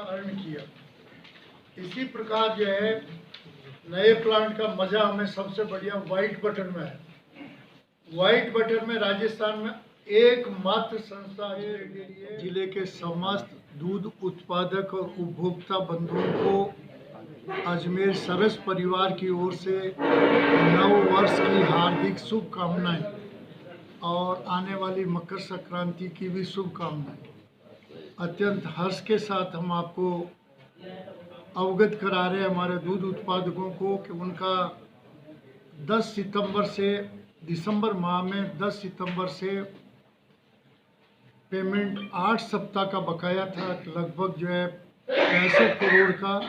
Earn किया। इसी प्रकार जो है नए प्लांट का मज़ा हमें सबसे बढ़िया व्हाइट बटर में है। व्हाइट बटर में राजस्थान में एकमात्र संस्था है। जिले के समस्त दूध उत्पादक और उपभोक्ता बंधुओं को अजमेर सरस परिवार की ओर से नव वर्ष की हार्दिक शुभकामनाएं और आने वाली मकर संक्रांति की भी शुभकामनाएं। अत्यंत हर्ष के साथ हम आपको अवगत करा रहे हैं हमारे दूध उत्पादकों को कि उनका 10 सितंबर से दिसंबर माह में 10 सितंबर से पेमेंट 8 सप्ताह का बकाया था, लगभग जो है 65 करोड़ का।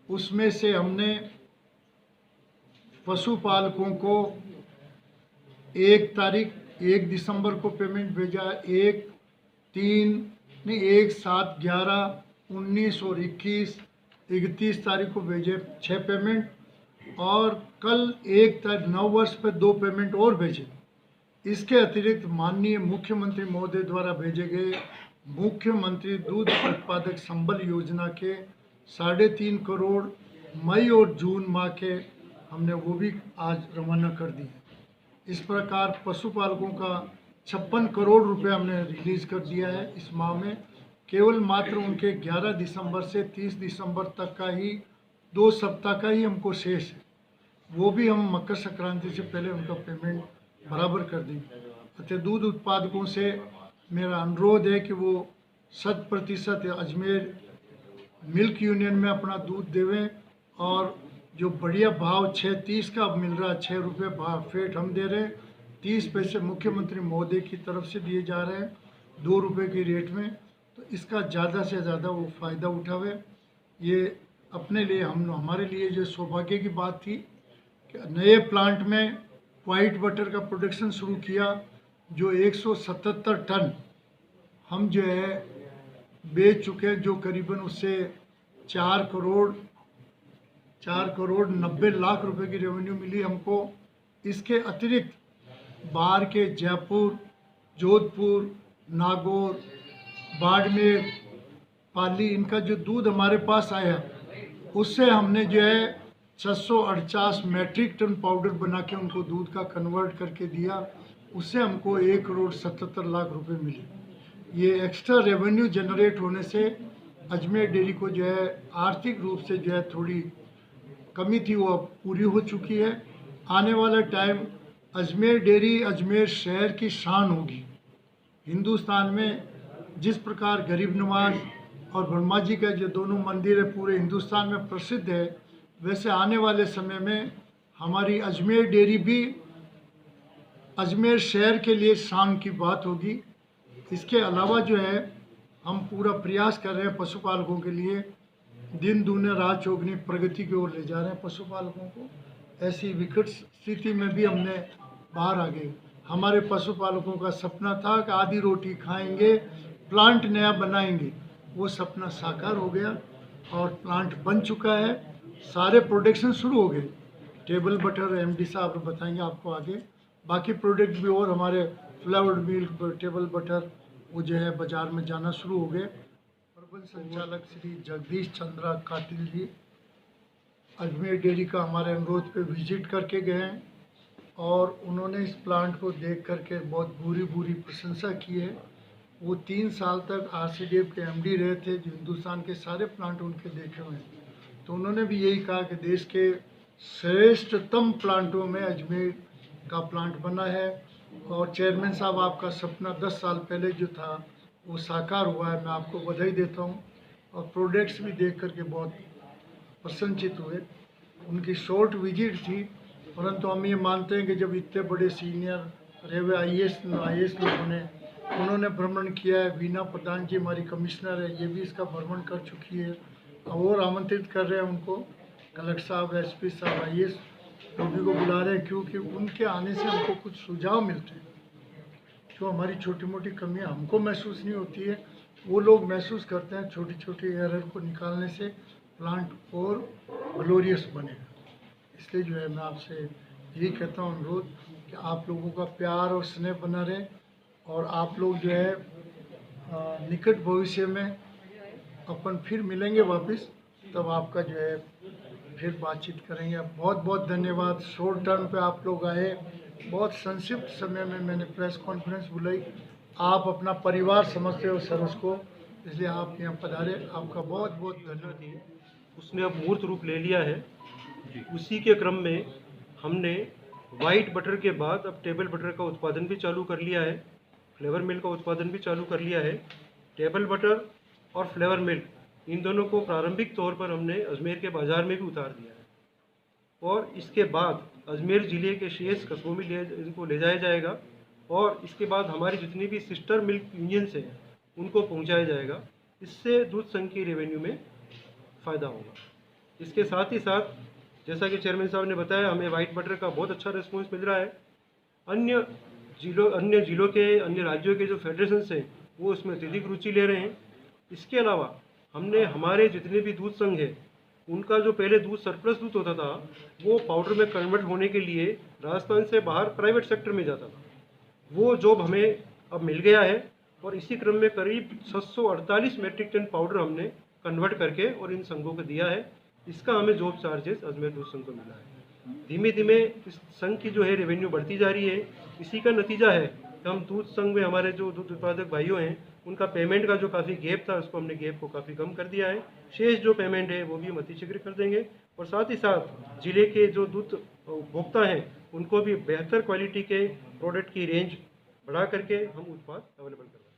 उसमें से हमने पशुपालकों को 1 दिसंबर को पेमेंट भेजा, 1, 7, 11, 19 और 31 तारीख को भेजे 6 पेमेंट, और कल 1 तारीख 9 वर्ष पर 2 पेमेंट और भेजे। इसके अतिरिक्त माननीय मुख्यमंत्री महोदय द्वारा भेजे गए मुख्यमंत्री दूध उत्पादक संबल योजना के 3.5 करोड़ मई और जून माह के हमने वो भी आज रवाना कर दिए। इस प्रकार पशुपालकों का 56 करोड़ रुपए हमने रिलीज कर दिया है इस माह में। केवल मात्र उनके 11 दिसंबर से 30 दिसंबर तक का ही 2 सप्ताह का ही हमको शेष है, वो भी हम मकर संक्रांति से पहले उनका पेमेंट बराबर कर देंगे। अतः दूध उत्पादकों से मेरा अनुरोध है कि वो 100% अजमेर मिल्क यूनियन में अपना दूध देवें, और जो बढ़िया भाव 6.30 का अब मिल रहा है, 6 रुपये भाव फेट हम दे रहे हैं, 30 पैसे मुख्यमंत्री महोदय की तरफ से दिए जा रहे हैं 2 रुपये की रेट में। तो इसका ज़्यादा से ज़्यादा वो फ़ायदा उठावे। ये अपने लिए हमारे लिए जो सौभाग्य की बात थी कि नए प्लांट में वाइट बटर का प्रोडक्शन शुरू किया, जो 177 टन हम जो है बेच चुके हैं, जो करीबन उससे 4 करोड़ 90 लाख रुपए की रेवेन्यू मिली हमको। इसके अतिरिक्त बाहर के जयपुर, जोधपुर, नागौर, बाड़मेर, पाली, इनका जो दूध हमारे पास आया उससे हमने जो है 648 मैट्रिक टन पाउडर बना के उनको दूध का कन्वर्ट करके दिया। उससे हमको 1 करोड़ 77 लाख रुपए मिले। ये एक्स्ट्रा रेवेन्यू जनरेट होने से अजमेर डेयरी को जो है आर्थिक रूप से जो है थोड़ी कमी थी, वो अब पूरी हो चुकी है। आने वाला टाइम अजमेर डेयरी अजमेर शहर की शान होगी। हिंदुस्तान में जिस प्रकार गरीब नवाज और ब्रह्मा जी का जो दोनों मंदिर है पूरे हिंदुस्तान में प्रसिद्ध है, वैसे आने वाले समय में हमारी अजमेर डेयरी भी अजमेर शहर के लिए शान की बात होगी। इसके अलावा जो है हम पूरा प्रयास कर रहे हैं पशुपालकों के लिए, दिन दूने रात चौगुनी प्रगति की ओर ले जा रहे हैं पशुपालकों को। ऐसी विकट स्थिति में भी हमने बाहर आ गए। हमारे पशुपालकों का सपना था कि आधी रोटी खाएंगे, प्लांट नया बनाएंगे, वो सपना साकार हो गया और प्लांट बन चुका है। सारे प्रोडक्शन शुरू हो गए। टेबल बटर एमडी साहब बताएंगे आपको आगे, बाकी प्रोडक्ट भी और हमारे फ्लेवर्ड मिल्क, टेबल बटर वो जो है बाज़ार में जाना शुरू हो गए। प्रबंध संचालक श्री जगदीश चंद्रा कातिल जी अजमेर डेयरी का हमारे अनुरोध पे विजिट करके गए हैं, और उन्होंने इस प्लांट को देख करके बहुत बुरी प्रशंसा की है। वो 3 साल तक आरसीडीएफ के एमडी रहे थे, जो हिंदुस्तान के सारे प्लांट उनके देखे हुए हैं। तो उन्होंने भी यही कहा कि देश के श्रेष्ठतम प्लांटों में अजमेर का प्लांट बना है, और चेयरमैन साहब आपका सपना 10 साल पहले जो था वो साकार हुआ है। मैं आपको बधाई देता हूँ, और प्रोडक्ट्स भी देख करके बहुत प्रसन्नचित हुए। उनकी शॉर्ट विजिट थी, परंतु हम ये मानते हैं कि जब इतने बड़े सीनियर रहे हुए आईएएस लोगों ने उन्होंने भ्रमण किया है। वीना प्रधान जी हमारी कमिश्नर है, ये भी इसका भ्रमण कर चुकी है, और आमंत्रित कर रहे हैं उनको। कलेक्टर साहब, एसपी साहब, आईएएस सभी को बुला रहे हैं, क्योंकि उनके आने से हमको कुछ सुझाव मिलते हैं। जो हमारी छोटी मोटी कमियां हमको महसूस नहीं होती है, वो लोग महसूस करते हैं। छोटी छोटी एरर को निकालने से प्लांट और ग्लोरियस बनेगा। इसलिए जो है मैं आपसे यही कहता हूँ अनुरोध कि आप लोगों का प्यार और स्नेह बना रहे, और आप लोग जो है निकट भविष्य में अपन फिर मिलेंगे वापस, तब आपका जो है फिर बातचीत करेंगे। बहुत बहुत धन्यवाद, शॉर्ट टर्म पे आप लोग आए, बहुत संक्षिप्त समय में मैंने प्रेस कॉन्फ्रेंस बुलाई। आप अपना परिवार समझते हो सर उसको, इसलिए आप यहाँ पधारे, आपका बहुत बहुत धन्यवाद। थी उसने अब मूर्त रूप ले लिया है। उसी के क्रम में हमने वाइट बटर के बाद अब टेबल बटर का उत्पादन भी चालू कर लिया है, फ्लेवर मिल्क का उत्पादन भी चालू कर लिया है। टेबल बटर और फ्लेवर मिल्क इन दोनों को प्रारंभिक तौर पर हमने अजमेर के बाज़ार में भी उतार दिया है, और इसके बाद अजमेर ज़िले के शेष कस्बों में इनको ले जाया जाएगा, और इसके बाद हमारी जितनी भी सिस्टर मिल्क यूनियंस हैं उनको पहुंचाया जाएगा। इससे दूध संघ की रेवेन्यू में फ़ायदा होगा। इसके साथ ही साथ जैसा कि चेयरमैन साहब ने बताया, हमें वाइट बटर का बहुत अच्छा रिस्पॉन्स मिल रहा है। अन्य जिलों के, अन्य राज्यों के जो फेडरेशंस हैं वो उसमें अत्यधिक रुचि ले रहे हैं। इसके अलावा हमने हमारे जितने भी दूध संघ हैं उनका जो पहले दूध सरप्लस दूध होता था वो पाउडर में कन्वर्ट होने के लिए राजस्थान से बाहर प्राइवेट सेक्टर में जाता था, वो जॉब हमें अब मिल गया है, और इसी क्रम में करीब 648 मेट्रिक टन पाउडर हमने कन्वर्ट करके और इन संघों को दिया है। इसका हमें जॉब चार्जेस अजमेर दूध संघ को मिला है। धीमे धीमे इस संघ की जो है रेवेन्यू बढ़ती जा रही है। इसी का नतीजा है कि हम दूध संघ में हमारे जो दूध उत्पादक भाइयों हैं उनका पेमेंट का जो काफ़ी गैप था उसको हमने गैप को काफ़ी कम कर दिया है। शेष जो पेमेंट है वो भी हम अतिशीघ्र कर देंगे, और साथ ही साथ जिले के जो दूध उपभोक्ता हैं उनको भी बेहतर क्वालिटी के प्रोडक्ट की रेंज बढ़ा करके हम उत्पाद अवेलेबल करवाएंगे।